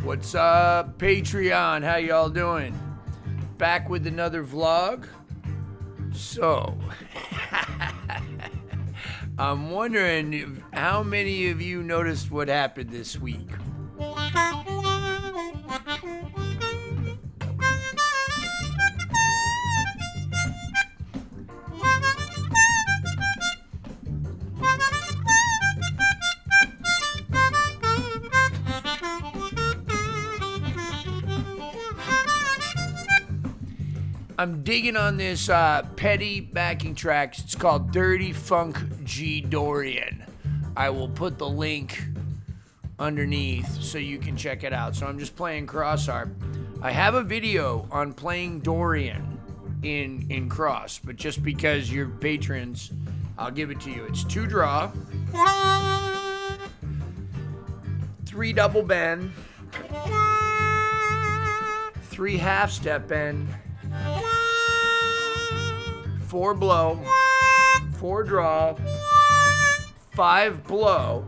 What's up, Patreon? How y'all doing? Back with another vlog. So, I'm wondering how many of you noticed what happened this week? I'm digging on this Petty backing track. It's called Dirty Funk G Dorian. I will put the link underneath so you can check it out. So I'm just playing cross harp. I have a video on playing Dorian in cross, but just because you're patrons, I'll give it to you. It's 2 draw, 3 double bend, 3 half step bend, 4 blow, 4 draw, 5 blow.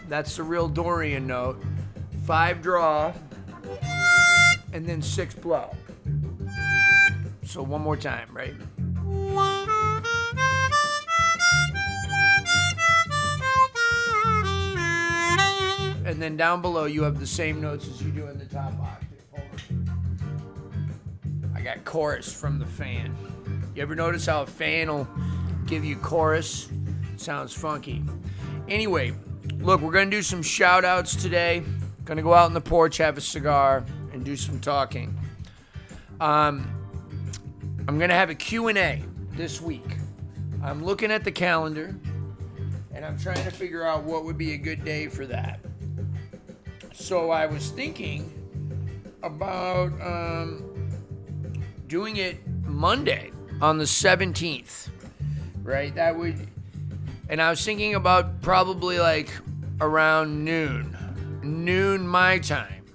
That's the real Dorian note. 5 draw, and then 6 blow. So one more time, right? And then down below you have the same notes as you do in the top octave. Hold on. I got chorus from the fan. You ever notice how a fan will give you chorus? It sounds funky. Anyway, look, we're going to do some shout outs today. Going to go out on the porch, have a cigar, and do some talking. I'm going to have a Q&A this week. I'm looking at the calendar, and I'm trying to figure out what would be a good day for that. So I was thinking about doing it Monday on the 17th, right? That would, and I was thinking about probably like around noon my time.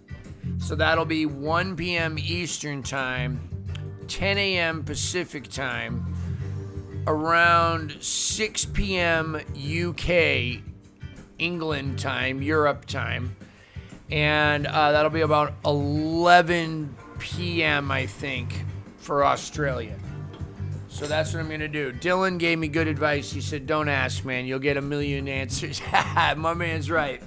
So that'll be 1 p.m. Eastern time, 10 a.m. Pacific time, around 6 p.m. UK, England time, Europe time, and that'll be about 11 p.m. I think for Australia. So that's what I'm going to do. Dylan gave me good advice. He said, don't ask, man. You'll get a million answers. My man's right.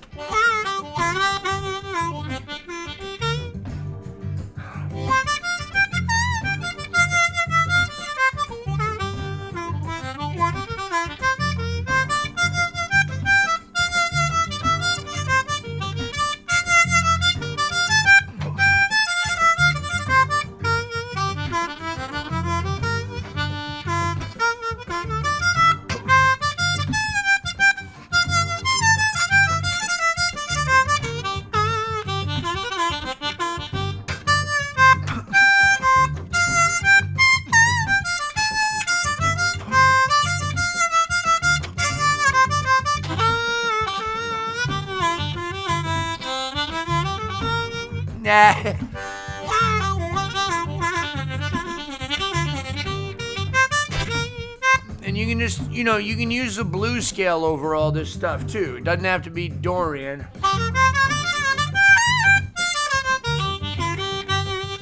And you can just, you can use the blues scale over all this stuff too. It doesn't have to be Dorian.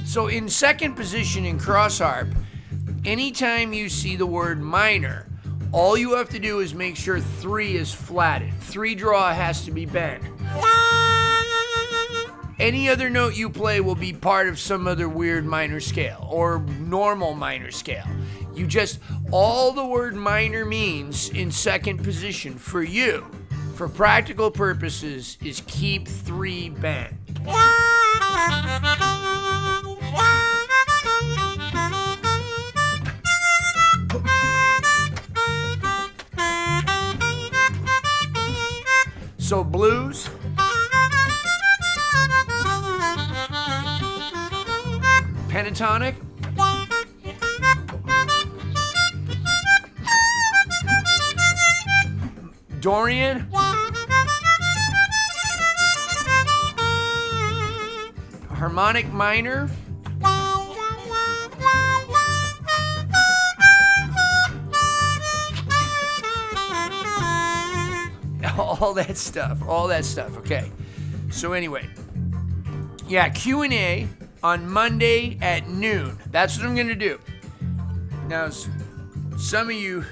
So in second position in cross harp, anytime you see the word minor, all you have to do is make sure 3 is flatted. 3 draw has to be bent. Any other note you play will be part of some other weird minor scale or normal minor scale. You just, all the word minor means in second position for you, for practical purposes, is keep 3 bent. So blues. Pentatonic. Dorian. Harmonic minor. All that stuff. Okay. So anyway, Yeah, Q&A on Monday at noon. That's what I'm going to do. Now, some of you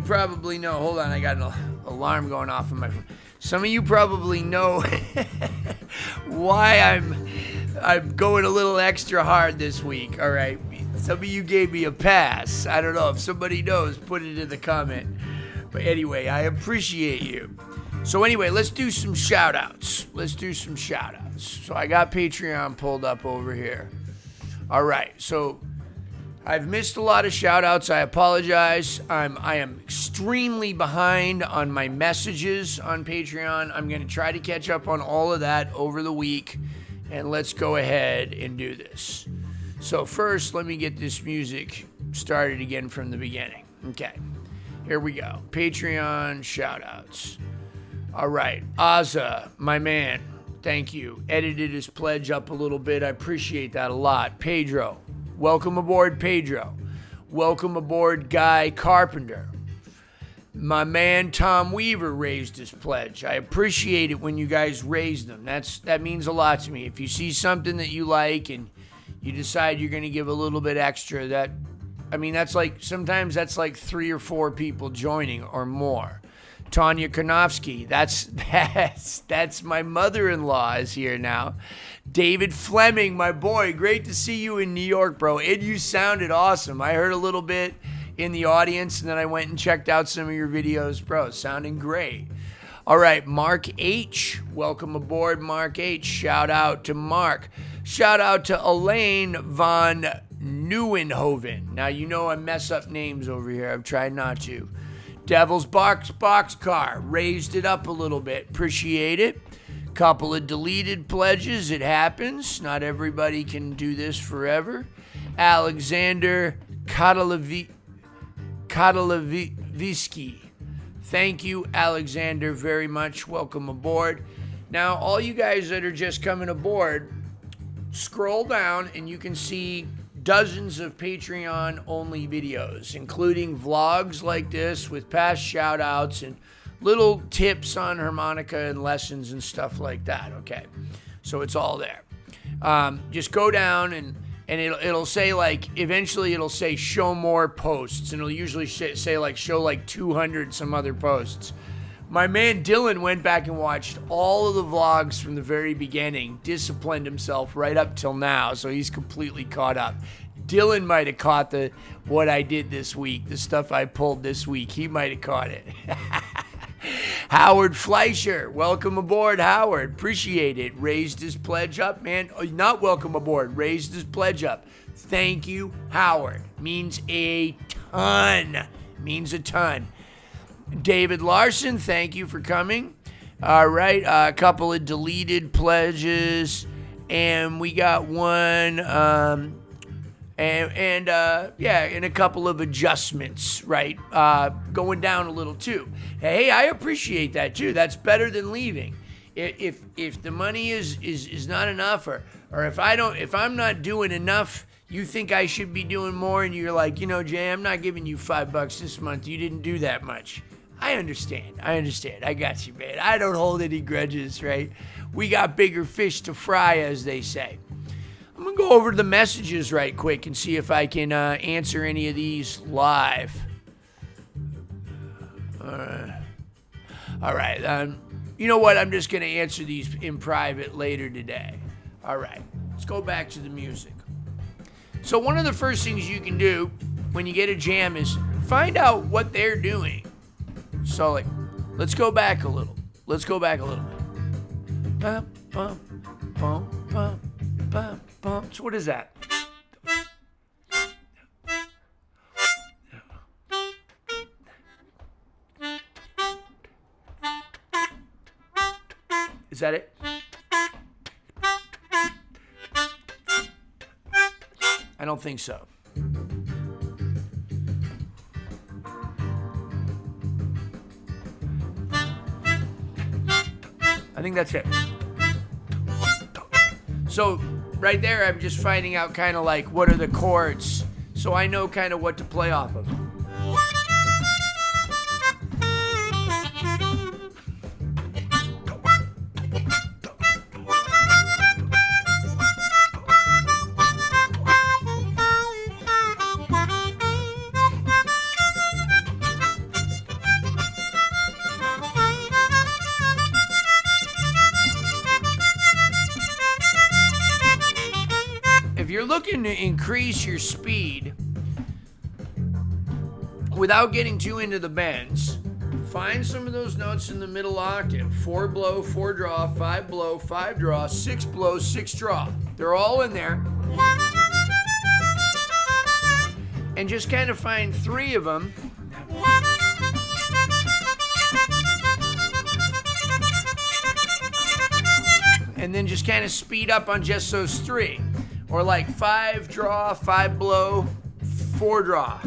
probably know. Hold on, I got an alarm going off on my phone. Some of you probably know why I'm going a little extra hard this week. All right, some of you gave me a pass. I don't know if somebody knows. Put it in the comment. But anyway, I appreciate you. So anyway, let's do some shout-outs. So I got Patreon pulled up over here. All right, so I've missed a lot of shout-outs. I apologize. I am extremely behind on my messages on Patreon. I'm going to try to catch up on all of that over the week, and let's go ahead and do this. So first, let me get this music started again from the beginning. Okay, here we go. Patreon shout-outs. All right, Azza, my man, thank you. Edited his pledge up a little bit. I appreciate that a lot. Pedro, welcome aboard, Pedro. Welcome aboard, Guy Carpenter. My man Tom Weaver raised his pledge. I appreciate it when you guys raise them. That means a lot to me. If you see something that you like and you decide you're going to give a little bit extra, that's like sometimes that's like 3 or 4 people joining or more. Tanya Konofsky, that's my mother-in-law is here now. David Fleming, my boy, great to see you in New York, bro. And you sounded awesome. I heard a little bit in the audience, and then I went and checked out some of your videos, bro. Sounding great. All right, Mark H. Welcome aboard, Mark H. Shout out to Mark. Shout out to Elaine von Neuenhoven. Now, you know I mess up names over here. I've tried not to. Devil's Boxcar, raised it up a little bit. Appreciate it. Couple of deleted pledges. It happens. Not everybody can do this forever. Alexander Kotalevisky. Thank you, Alexander, very much. Welcome aboard. Now, all you guys that are just coming aboard, scroll down and you can see dozens of Patreon-only videos, including vlogs like this with past shout-outs and little tips on harmonica and lessons and stuff like that, okay? So it's all there. Just go down and it'll say, like, eventually it'll say show more posts, and it'll usually say like show like 200 some other posts. My man Dylan went back and watched all of the vlogs from the very beginning, disciplined himself right up till now, so he's completely caught up. Dylan might have caught what I did this week, the stuff I pulled this week. He might have caught it. Howard Fleischer, welcome aboard, Howard. Appreciate it. Raised his pledge up, man. Not welcome aboard, raised his pledge up. Thank you, Howard. Means a ton. Means a ton. David Larson, thank you for coming. All right, a couple of deleted pledges, and we got one, and a couple of adjustments, right? Going down a little too. Hey, I appreciate that too. That's better than leaving. If the money is not enough, or if I'm not doing enough, you think I should be doing more, and you're like, Jay, I'm not giving you $5 this month. You didn't do that much. I understand. I got you, man. I don't hold any grudges, right? We got bigger fish to fry, as they say. I'm going to go over to the messages right quick and see if I can answer any of these live. All right. You know what? I'm just going to answer these in private later today. All right. Let's go back to the music. So one of the first things you can do when you get a jam is find out what they're doing. So, like, let's go back a little. Bum, bum, bum, bum, bum, bum. So what is that? Is that it? I don't think so. I think that's it. So right there, I'm just finding out kind of like what are the chords, so I know kind of what to play off of. looking to increase your speed without getting too into the bends, find some of those notes in the middle octave. 4 blow, 4 draw, 5 blow, 5 draw, 6 blow, 6 draw. They're all in there. And just kind of find 3 of them. And then just kind of speed up on just those 3. Or like 5 draw, 5 blow, 4 draw.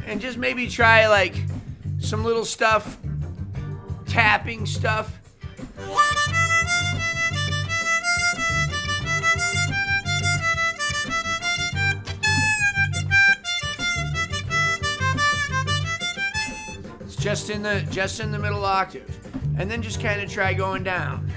And just maybe try like some little stuff, tapping stuff. It's just in the middle octave. And then just kind of try going down.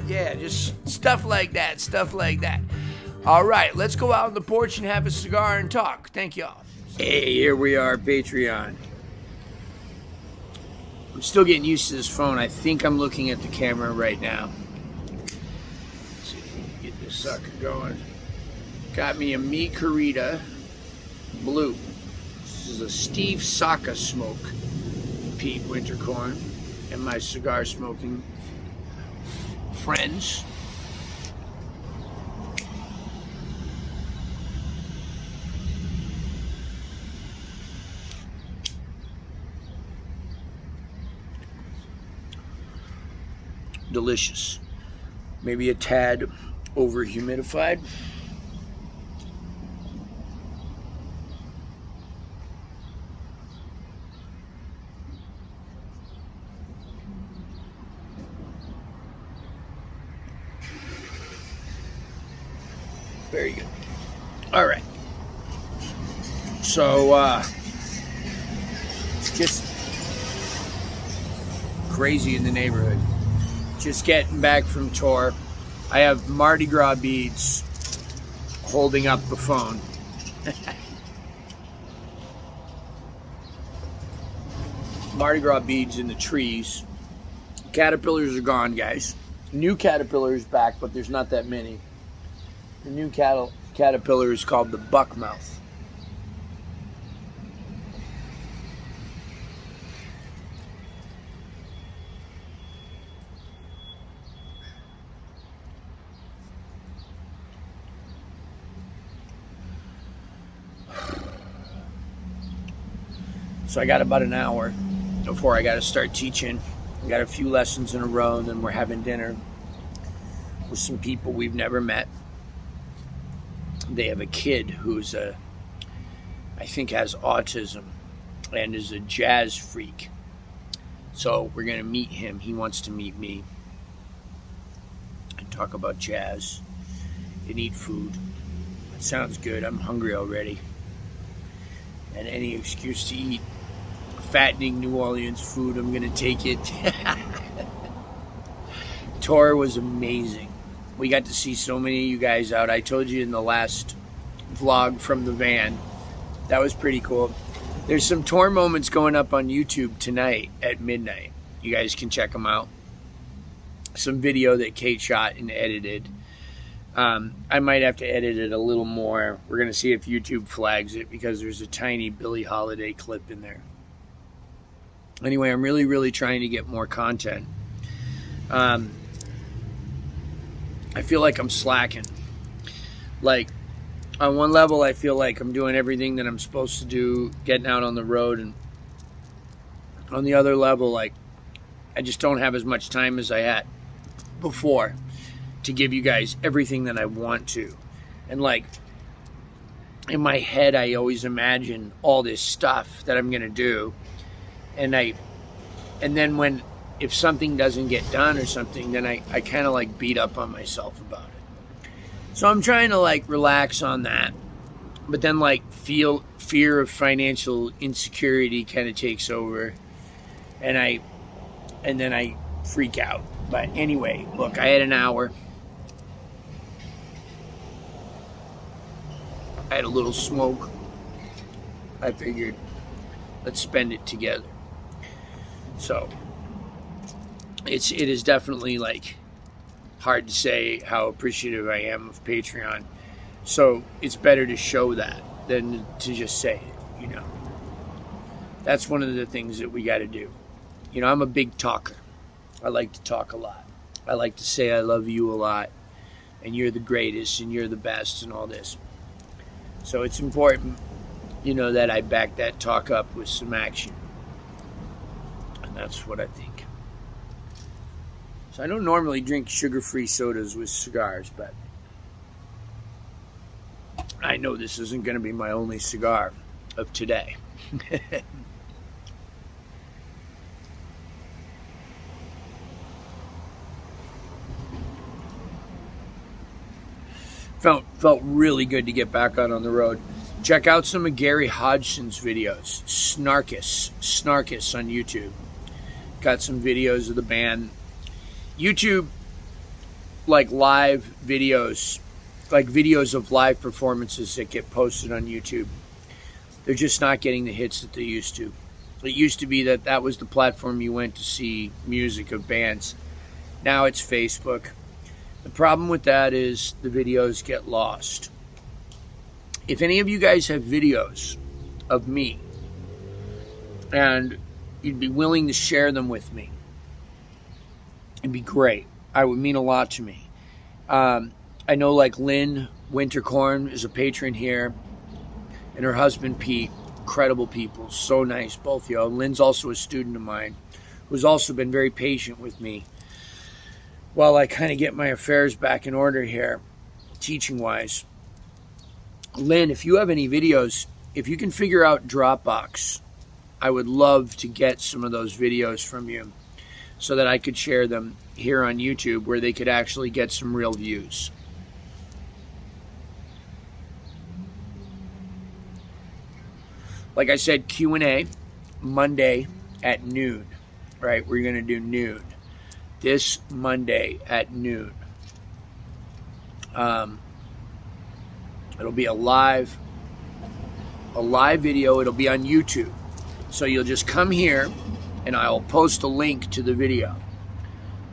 Yeah, just stuff like that. All right, let's go out on the porch and have a cigar and talk. Thank y'all. Hey, here we are, Patreon. I'm still getting used to this phone. I think I'm looking at the camera right now. Let's see if we can get this sucker going. Got me a Mi Querida Blue. This is a Steve Saka Smoke Pete Wintercorn and my cigar smoking friends. Delicious. Maybe a tad over humidified. Very good. All right. So, just crazy in the neighborhood. Just getting back from tour. I have Mardi Gras beads holding up the phone. Mardi Gras beads in the trees. Caterpillars are gone, guys. New caterpillars back, but there's not that many. The new caterpillar is called the buckmouth. So I got about an hour before I got to start teaching. I got a few lessons in a row, and then we're having dinner with some people we've never met. They have a kid who's I think has autism and is a jazz freak. So we're going to meet him. He wants to meet me and talk about jazz and eat food. It sounds good. I'm hungry already. And any excuse to eat fattening New Orleans food, I'm going to take it. Tour was amazing. We got to see so many of you guys out. I told you in the last vlog from the van. That was pretty cool. There's some tour moments going up on YouTube tonight at midnight. You guys can check them out. Some video that Kate shot and edited. I might have to edit it a little more. We're going to see if YouTube flags it because there's a tiny Billie Holiday clip in there. Anyway, I'm really, really trying to get more content. I feel like I'm slacking. Like, on one level, I feel like I'm doing everything that I'm supposed to do, getting out on the road. And on the other level, like, I just don't have as much time as I had before to give you guys everything that I want to. And, like, in my head, I always imagine all this stuff that I'm going to do. And then if something doesn't get done or something, then I kind of like beat up on myself about it. So I'm trying to like relax on that. But then like fear of financial insecurity kind of takes over. And then I freak out. But anyway, look, I had an hour. I had a little smoke. I figured, let's spend it together. So it is definitely like hard to say how appreciative I am of Patreon. So it's better to show that than to just say it, you know. That's one of the things that we got to do. You know, I'm a big talker. I like to talk a lot. I like to say I love you a lot, and you're the greatest, and you're the best, and all this. So it's important, you know, that I back that talk up with some action. And that's what I think. So I don't normally drink sugar-free sodas with cigars, but I know this isn't going to be my only cigar of today. Felt really good to get back out on the road. Check out some of Gary Hodgson's videos. Snarkus on YouTube. Got some videos of the band. YouTube, like live videos, like videos of live performances that get posted on YouTube. They're just not getting the hits that they used to. It used to be that was the platform you went to see music of bands. Now it's Facebook. The problem with that is the videos get lost. If any of you guys have videos of me and you'd be willing to share them with me, it'd be great. It would mean a lot to me. I know like Lynn Wintercorn is a patron here, and her husband Pete, incredible people, so nice, both y'all. Lynn's also a student of mine who's also been very patient with me while I kind of get my affairs back in order here, teaching-wise. Lynn, if you have any videos, if you can figure out Dropbox, I would love to get some of those videos from you so that I could share them here on YouTube where they could actually get some real views. Like I said, Q&A, Monday at noon, right? We're going to do noon. This Monday at noon. It'll be a live video. It'll be on YouTube. So you'll just come here and I'll post a link to the video.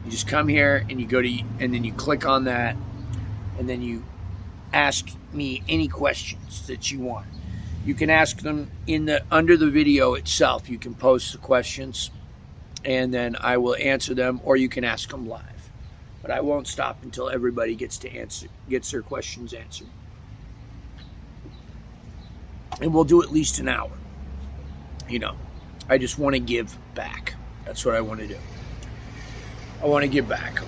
You just come here and you go to, and then you click on that, and then you ask me any questions that you want. You can ask them under the video itself. You can post the questions, and then I will answer them, or you can ask them live. But I won't stop until everybody gets their questions answered. And we'll do at least an hour. You know, I just want to give back. That's what I want to do. I want to give back.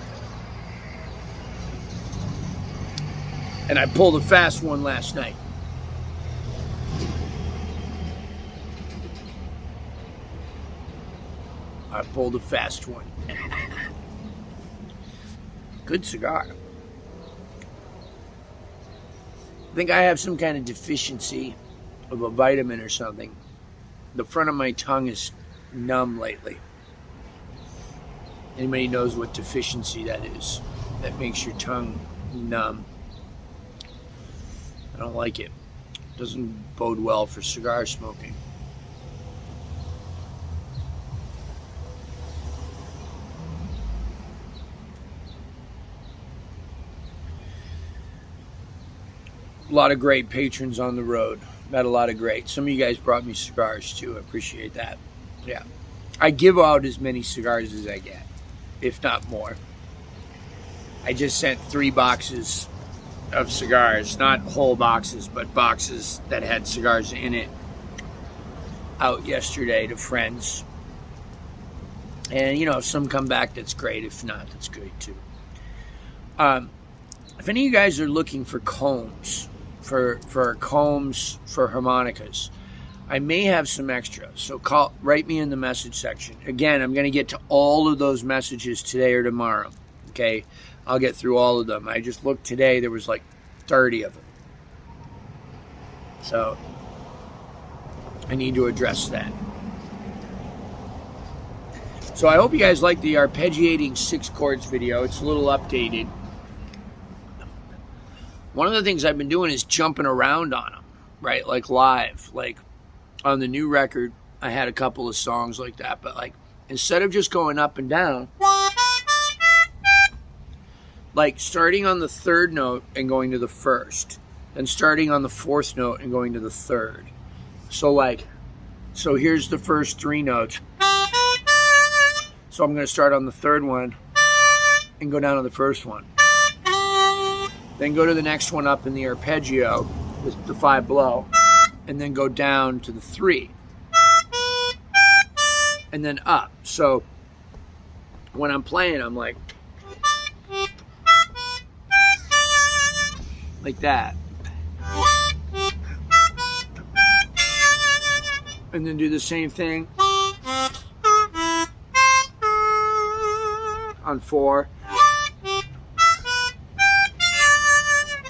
And I pulled a fast one last night. I pulled a fast one. Good cigar. I think I have some kind of deficiency of a vitamin or something. The front of my tongue is numb lately. Anybody knows what deficiency that is? That makes your tongue numb. I don't like it. It doesn't bode well for cigar smoking. A lot of great patrons on the road. Met a lot of great. Some of you guys brought me cigars too. I appreciate that. Yeah. I give out as many cigars as I get, if not more. I just sent 3 boxes of cigars, not whole boxes, but boxes that had cigars in it, out yesterday to friends. And, you know, if some come back, that's great. If not, that's great too. If any of you guys are looking for combs, for harmonicas, I may have some extra. So write me in the message section. Again, I'm going to get to all of those messages today or tomorrow. Okay? I'll get through all of them. I just looked today, there was like 30 of them. So I need to address that. So I hope you guys like the arpeggiating 6 chords video. It's a little updated. One of the things I've been doing is jumping around on them, right? Like live. Like on the new record, I had a couple of songs like that. But like, instead of just going up and down, like starting on the 3rd note and going to the 1st. Then starting on the 4th note and going to the 3rd. So here's the first 3 notes. So I'm going to start on the 3rd one and go down to the 1st one. Then go to the next one up in the arpeggio with the 5 below, and then go down to the 3. And then up. So when I'm playing, I'm like that. And then do the same thing on 4,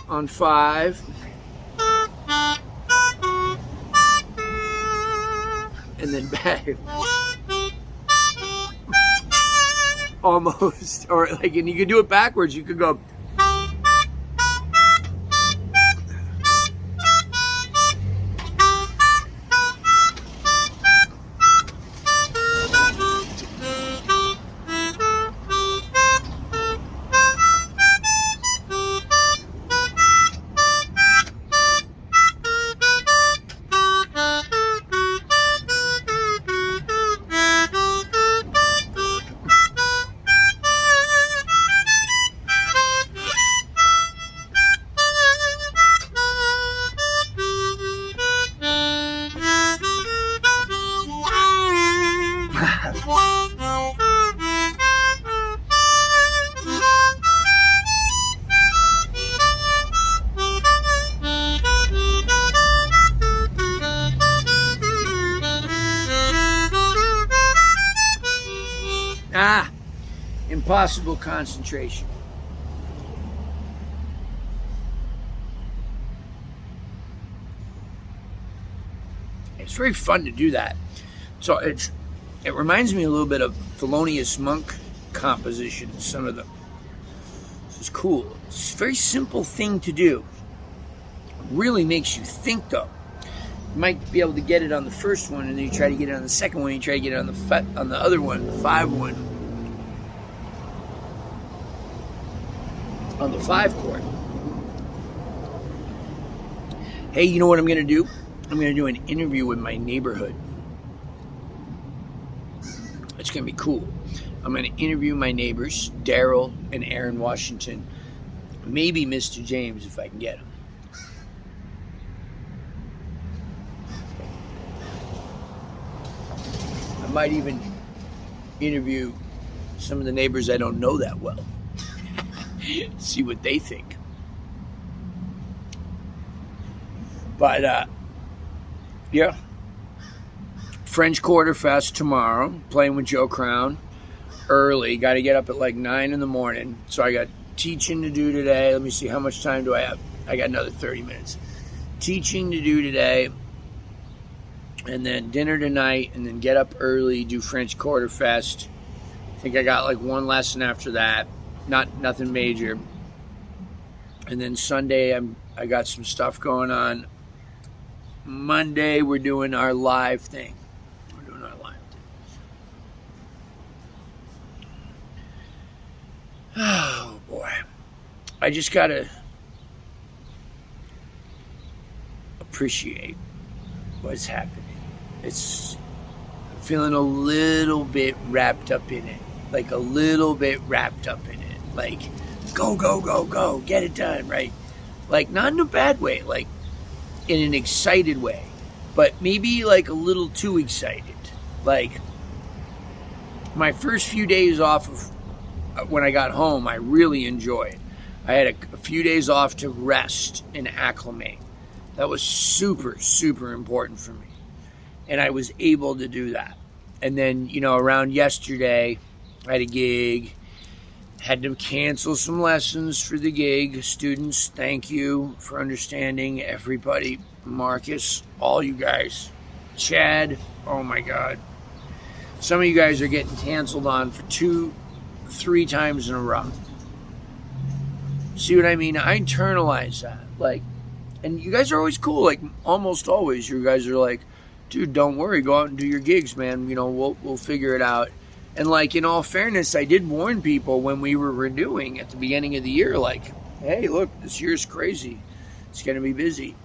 on 5, and then back. Almost. Or like, and you could do it backwards. You could go. Impossible concentration. It's very fun to do that. So it reminds me a little bit of Thelonious Monk compositions, some of them. This is cool. It's a very simple thing to do. It really makes you think though. You might be able to get it on the first one, and then you try to get it on the second one, you try to get it on the other one, the 5 one. On the 5 chord. Hey, you know what I'm going to do? I'm going to do an interview with my neighborhood. It's going to be cool. I'm going to interview my neighbors, Daryl and Aaron Washington. Maybe Mr. James if I can get him. I might even interview some of the neighbors I don't know that well. See what they think. But yeah, French Quarter Fest tomorrow, playing with Joe Crown early. Got to get up at like 9 in the morning, so I got teaching to do today. Let me see, how much time do I have? I got another 30 minutes teaching to do today, and then dinner tonight, and then get up early, do French Quarter Fest. I think I got like 1 lesson after that. Nothing major. And then Sunday I got some stuff going on. Monday we're doing our live thing. Oh boy. I just gotta appreciate what's happening. It's feeling a little bit wrapped up in it. Like a little bit wrapped up in it. Like, go, go, go, go. Get it done, right? Like, not in a bad way. Like, in an excited way. But maybe, like, a little too excited. Like, my first few days off of when I got home, I really enjoyed. I had a few days off to rest and acclimate. That was super, super important for me. And I was able to do that. And then, you know, around yesterday, I had a gig. Had to cancel some lessons for the gig. Students, thank you for understanding. Everybody, Marcus, all you guys. Chad, oh my God. Some of you guys are getting canceled on for 2-3 times in a row. See what I mean? I internalize that. Like, and you guys are always cool. Like, almost always, you guys are like, dude, don't worry. Go out and do your gigs, man. You know, we'll figure it out. And, like, in all fairness, I did warn people when we were renewing at the beginning of the year, like, hey, look, this year's crazy. It's going to be busy.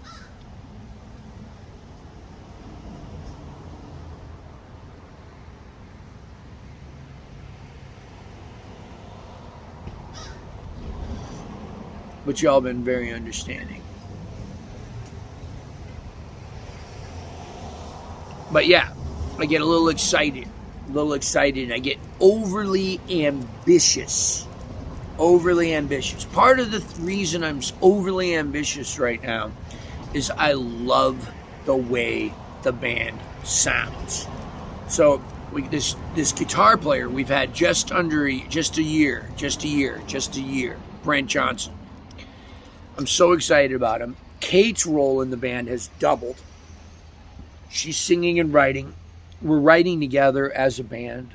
But y'all been very understanding. But yeah, I get a little excited. I get overly ambitious. Part of the reason I'm overly ambitious right now is I love the way the band sounds. So this guitar player we've had just a year, Brent Johnson. I'm so excited about him. Kate's role in the band has doubled. She's singing and writing. We're writing together as a band.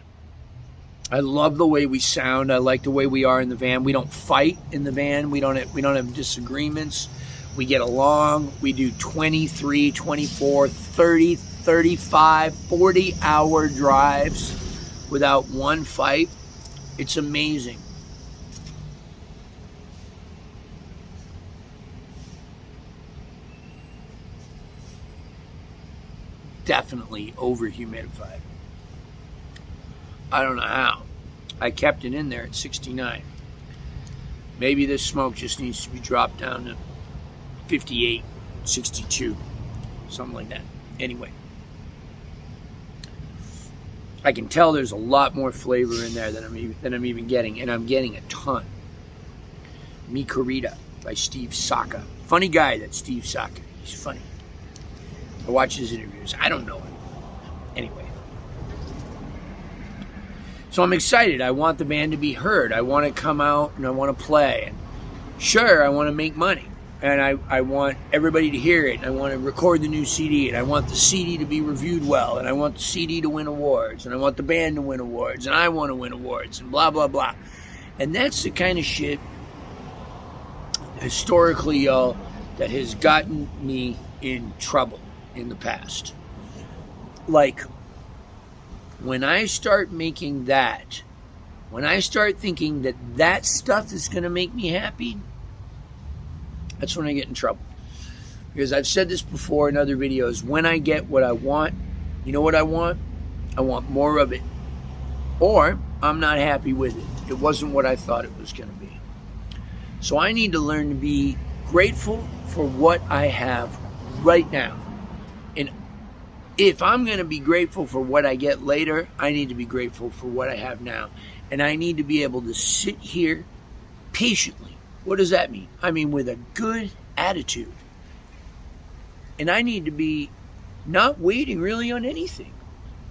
I love the way we sound. I like the way we are in the van. We don't fight in the van. We don't have disagreements. We get along. We do 23, 24, 30, 35, 40-hour drives without one fight. It's amazing. Definitely over humidified. I don't know how. I kept it in there at 69. Maybe this smoke just needs to be dropped down to 58, 62, something like that. Anyway, I can tell there's a lot more flavor in there than I'm even getting, and I'm getting a ton. Mi Querida by Steve Saka. Funny guy, that Steve Saka. He's funny. I watch his interviews. I don't know him. Anyway. So I'm excited. I want the band to be heard. I want to come out and I want to play. And sure, I want to make money. And I want everybody to hear it. I want to record the new CD. And I want the CD to be reviewed well. And I want the CD to win awards. And I want the band to win awards. And I want to win awards. And blah, blah, blah. And that's the kind of shit, historically, y'all, that has gotten me in trouble in the past. Like, when I start making that, when I start thinking that stuff is going to make me happy, that's when I get in trouble. Because I've said this before in other videos, when I get what I want, you know what I want? I want more of it. Or I'm not happy with it. It wasn't what I thought it was going to be. So I need to learn to be grateful for what I have right now. And if I'm going to be grateful for what I get later, I need to be grateful for what I have now. And I need to be able to sit here patiently. What does that mean? I mean, with a good attitude. And I need to be not waiting really on anything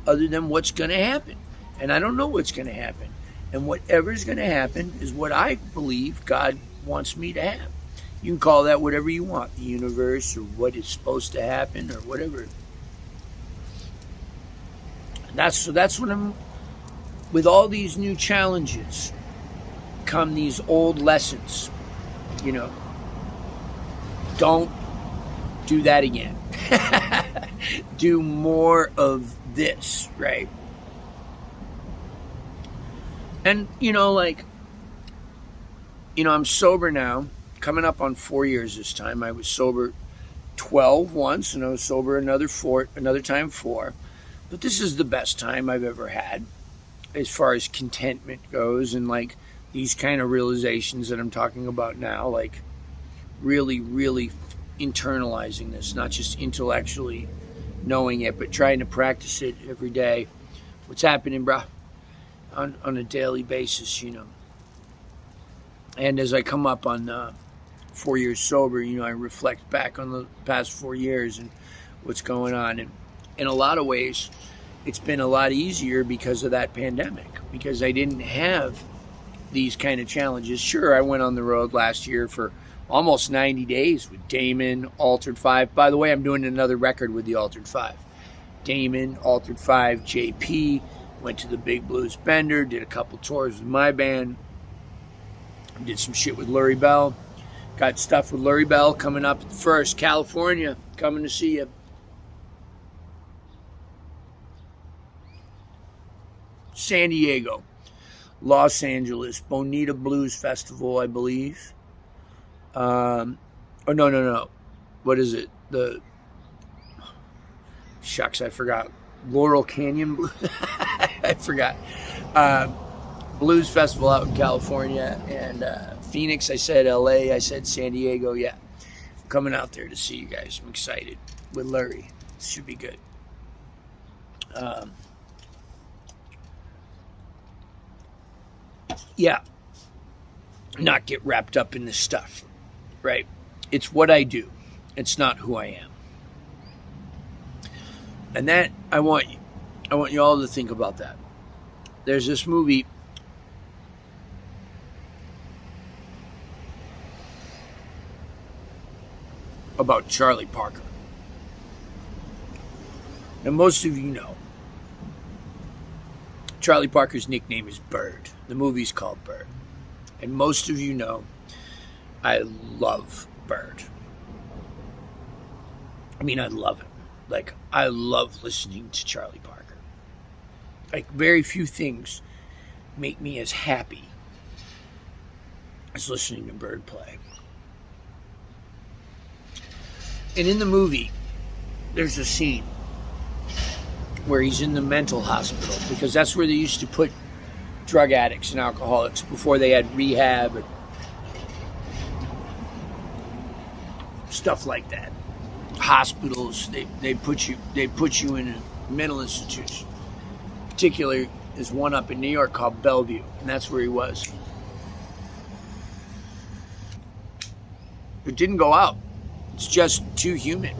other than what's going to happen. And I don't know what's going to happen. And whatever's going to happen is what I believe God wants me to have. You can call that whatever you want, the universe or what is supposed to happen or whatever. That's what I'm, with all these new challenges come these old lessons. You know, don't do that again. Do more of this, right? And, I'm sober now, coming up on 4 years this time. I was sober 12 once, and I was sober another time 4. But this is the best time I've ever had as far as contentment goes, and like these kind of realizations that I'm talking about now, like really, really internalizing this, not just intellectually knowing it, but trying to practice it every day. What's happening, bro? On a daily basis, you know. And as I come up on 4 years sober, you know, I reflect back on the past 4 years and what's going on. And in a lot of ways, it's been a lot easier because of that pandemic, because I didn't have these kind of challenges. Sure, I went on the road last year for almost 90 days with Damon, Altered 5. By the way, I'm doing another record with the Altered 5. Damon, Altered 5, JP, went to the Big Blues Bender, did a couple tours with my band, did some shit with Lurie Bell. Got stuff with Lurie Bell coming up first. California, coming to see you. San Diego, Los Angeles, Bonita Blues Festival, I believe. Oh, no. What is it? Shucks, I forgot. Laurel Canyon Blues. I forgot. Blues Festival out in California, and Phoenix, I said LA, I said San Diego. Yeah, I'm coming out there to see you guys. I'm excited with Larry. This should be good. Yeah, not get wrapped up in this stuff, right? It's what I do. It's not who I am. And that, I want you all to think about that. There's this movie about Charlie Parker. Now, most of you know Charlie Parker's nickname is Bird. The movie's called Bird. And most of you know I love Bird. I mean, I love him. Like, I love listening to Charlie Parker. Like, very few things make me as happy as listening to Bird play. And in the movie, there's a scene where he's in the mental hospital, because that's where they used to put drug addicts and alcoholics before they had rehab and stuff like that. Hospitals, they put you in a mental institution. Particularly, there's one up in New York called Bellevue, and that's where he was. It didn't go out. It's just too human.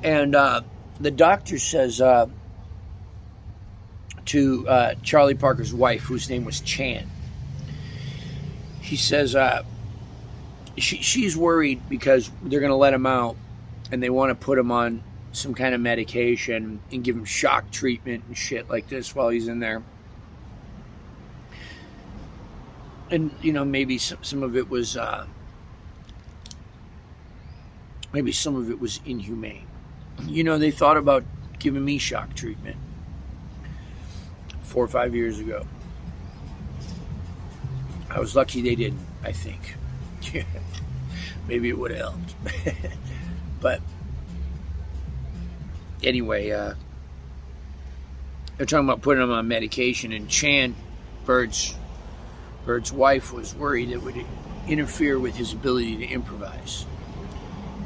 And the doctor says to Charlie Parker's wife, whose name was Chan, he says she's worried because they're going to let him out and they want to put him on some kind of medication and give him shock treatment and shit like this while he's in there. And, you know, maybe some of it was inhumane. You know, they thought about giving me shock treatment 4 or 5 years ago. I was lucky they didn't, I think. Maybe it would have helped. But anyway, they're talking about putting him on medication, and Chan, Bird's wife, was worried it would interfere with his ability to improvise.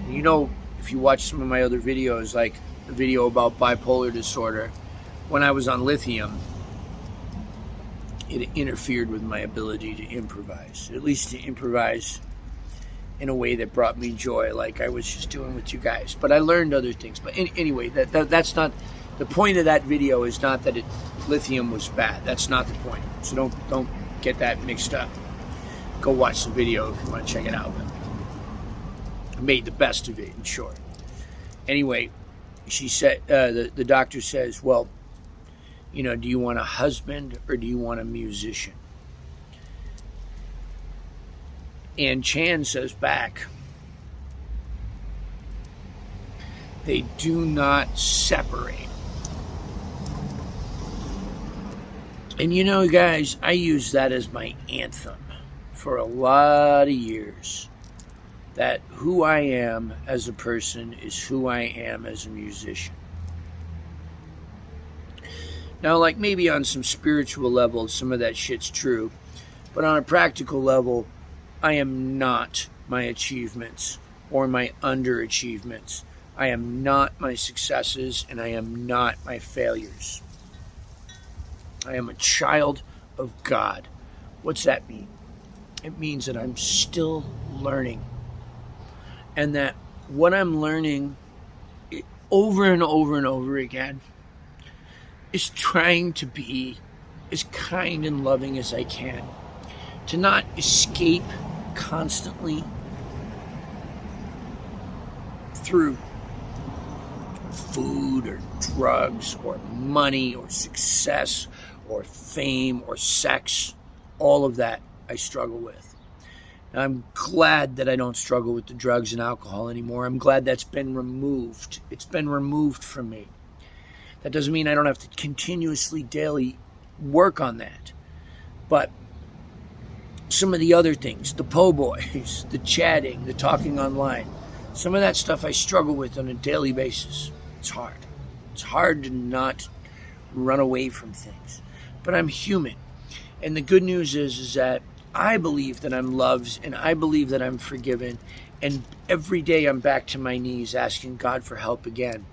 And you know, if you watch some of my other videos, like the video about bipolar disorder, when I was on lithium, it interfered with my ability to improvise, at least to improvise in a way that brought me joy, like I was just doing with you guys. But I learned other things. But anyway, that's not the point of that video. Is not that lithium was bad. That's not the point. So don't get that mixed up. Go watch the video if you want to check it out. I made the best of it, in short. Anyway, she said, the doctor says, well, you know, do you want a husband or do you want a musician? And Chan says back, they do not separate. And you know, guys, I use that as my anthem for a lot of years. that who I am as a person is who I am as a musician. Now, like maybe on some spiritual level, some of that shit's true. But on a practical level, I am not my achievements or my underachievements. I am not my successes, and I am not my failures. I am a child of God. What's that mean? It means that I'm still learning. And that what I'm learning over and over and over again is trying to be as kind and loving as I can. To not escape constantly through food or drugs or money or success or fame or sex. All of that I struggle with. And I'm glad that I don't struggle with the drugs and alcohol anymore. I'm glad that's been removed. It's been removed from me. That doesn't mean I don't have to continuously, daily work on that. But some of the other things, the po' boys, the chatting, the talking online, some of that stuff I struggle with on a daily basis. It's hard. It's hard to not run away from things. But I'm human. And the good news is that I believe that I'm loved and I believe that I'm forgiven. And every day I'm back to my knees asking God for help again.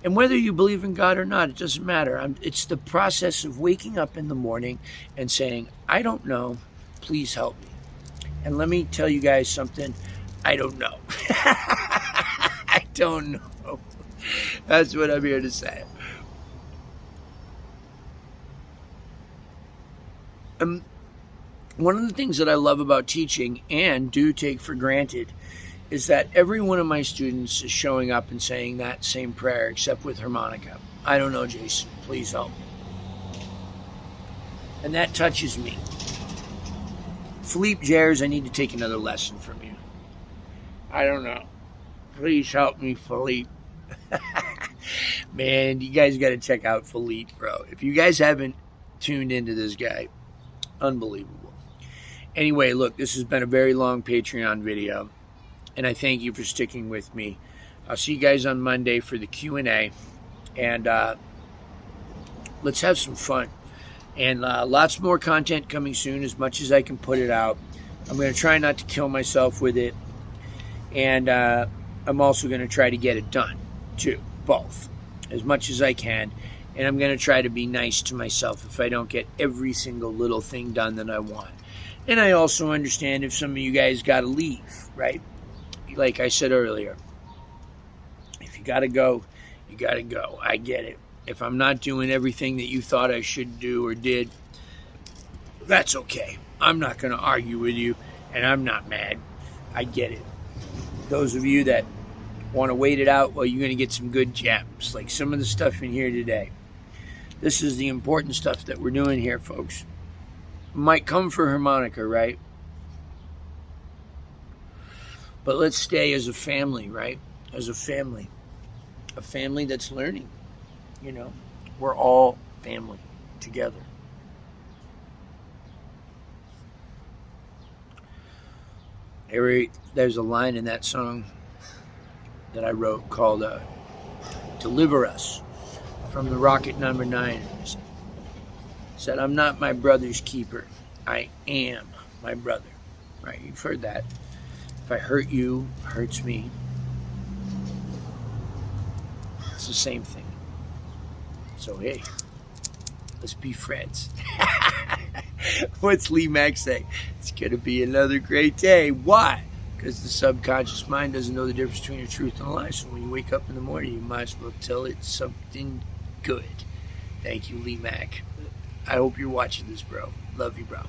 And whether you believe in God or not, it doesn't matter. It's the process of waking up in the morning and saying, I don't know, please help me. And let me tell you guys something, I don't know. I don't know. That's what I'm here to say. One of the things that I love about teaching and do take for granted is that every one of my students is showing up and saying that same prayer, except with harmonica. I don't know, Jason. Please help me. And that touches me. Philippe Jers, I need to take another lesson from you. I don't know. Please help me, Philippe. Man, you guys got to check out Philippe, bro. If you guys haven't tuned into this guy, unbelievable. Anyway, look, this has been a very long Patreon video, and I thank you for sticking with me. I'll see you guys on Monday for the Q&A, and let's have some fun. And lots more content coming soon, as much as I can put it out. I'm going to try not to kill myself with it, and I'm also going to try to get it done, too, both, as much as I can. And I'm going to try to be nice to myself if I don't get every single little thing done that I want. And I also understand if some of you guys got to leave, right? Like I said earlier, if you got to go, you got to go. I get it. If I'm not doing everything that you thought I should do or did, that's okay. I'm not going to argue with you, and I'm not mad. I get it. Those of you that want to wait it out, well, you're going to get some good gems, like some of the stuff in here today. This is the important stuff that we're doing here, folks. Might come for harmonica, right? But let's stay as a family, right? As a family. A family that's learning. You know, we're all family together. There's a line in that song that I wrote called Deliver Us from the Rocket Number 9. It said, I'm not my brother's keeper. I am my brother. Right? You've heard that. If I hurt you, it hurts me. It's the same thing. So, hey, let's be friends. What's Lee Mack say? It's going to be another great day. Why? Because the subconscious mind doesn't know the difference between the truth and a lie. So when you wake up in the morning, you might as well tell it something good. Thank you, Lee Mack. I hope you're watching this, bro. Love you, bro.